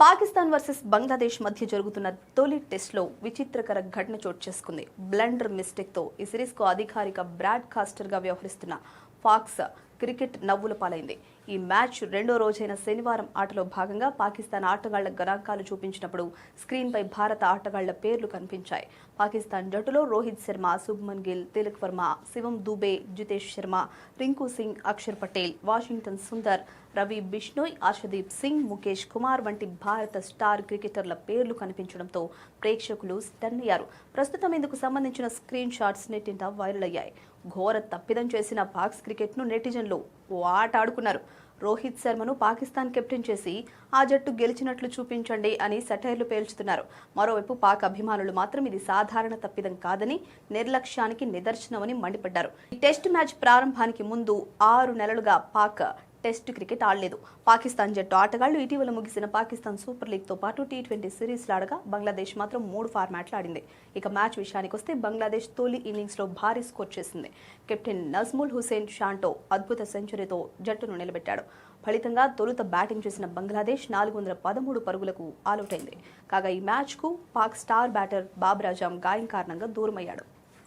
Pakistan versus Bangladesh మధ్య జరుగుతున్న తొలి టెస్ట్లో విచిత్రకర ఘటన చోటు చేసుకుంది. బ్లండర్ మిస్టేక్తో ఈ సిరీస్కు అధికారిక బ్రాడ్కాస్టర్గా వ్యవహరిస్తున్న ఫాక్స్ క్రికెట్ నవ్వుల పాలైంది. ఈ మ్యాచ్ రెండో రోజైన శనివారం ఆటలో భాగంగా పాకిస్తాన్ ఆటగాళ్ల గణాంకాలు చూపించినప్పుడు స్క్రీన్పై భారత ఆటగాళ్ల పేర్లు కనిపించాయి. పాకిస్తాన్ జట్టులో రోహిత్ శర్మ, శుభ్మన్ గిల్, తిలక్ వర్మ, శివం దూబే, జితేష్ శర్మ, రింకు సింగ్, అక్షర్ పటేల్, వాషింగ్టన్ సుందర్, రవి బిష్ణోయ్, ఆర్షదీప్ సింగ్, ముఖేష్ కుమార్ వంటి భారత స్టార్ క్రికెటర్ల పేర్లు కనిపించడంతో ప్రేక్షకులు స్టన్ అయ్యారు. ప్రస్తుతం ఇందుకు సంబంధించిన స్క్రీన్ షాట్స్ నెట్టింట వైరల్ అయ్యాయి. ఘోర తప్పిదం చేసిన పాక్ క్రికెట్ను నెటిజన్లు ఓ ఆట ఆడుకున్నారు. రోహిత్ శర్మను పాకిస్తాన్ కెప్టెన్ చేసి ఆ జట్టు గెలిచినట్లు చూపించండి అని సెటైర్లు పేల్చుతున్నారు. మరోవైపు పాక్ అభిమానులు మాత్రం ఇది సాధారణ తప్పిదం కాదని, నిర్లక్ష్యానికి నిదర్శనమని మండిపడ్డారు. ఈ టెస్ట్ మ్యాచ్ ప్రారంభానికి ముందు 6 నెలలుగా పాక్ టెస్ట్ క్రికెట్ ఆడలేదు. పాకిస్తాన్ జట్టు ఆటగాళ్లు ఇటీవల ముగిసిన పాకిస్తాన్ సూపర్ లీగ్తో పాటు T20 సిరీస్లు ఆడగా బంగ్లాదేశ్ మాత్రం 3 ఫార్మాట్లు ఆడింది. ఇక మ్యాచ్ విషయానికి వస్తే బంగ్లాదేశ్ తొలి ఇన్నింగ్స్లో భారీ స్కోర్ చేసింది. కెప్టెన్ నజ్ముల్ హుసేన్ షాంటో అద్భుత సెంచరీతో జట్టును నిలబెట్టాడు. ఫలితంగా తొలుత బ్యాటింగ్ చేసిన బంగ్లాదేశ్ 413 పరుగులకు ఆలౌట్ అయింది. కాగా ఈ మ్యాచ్కు పాక్ స్టార్ బ్యాటర్ బాబర్ ఆజమ్ గాయం కారణంగా దూరమయ్యాడు.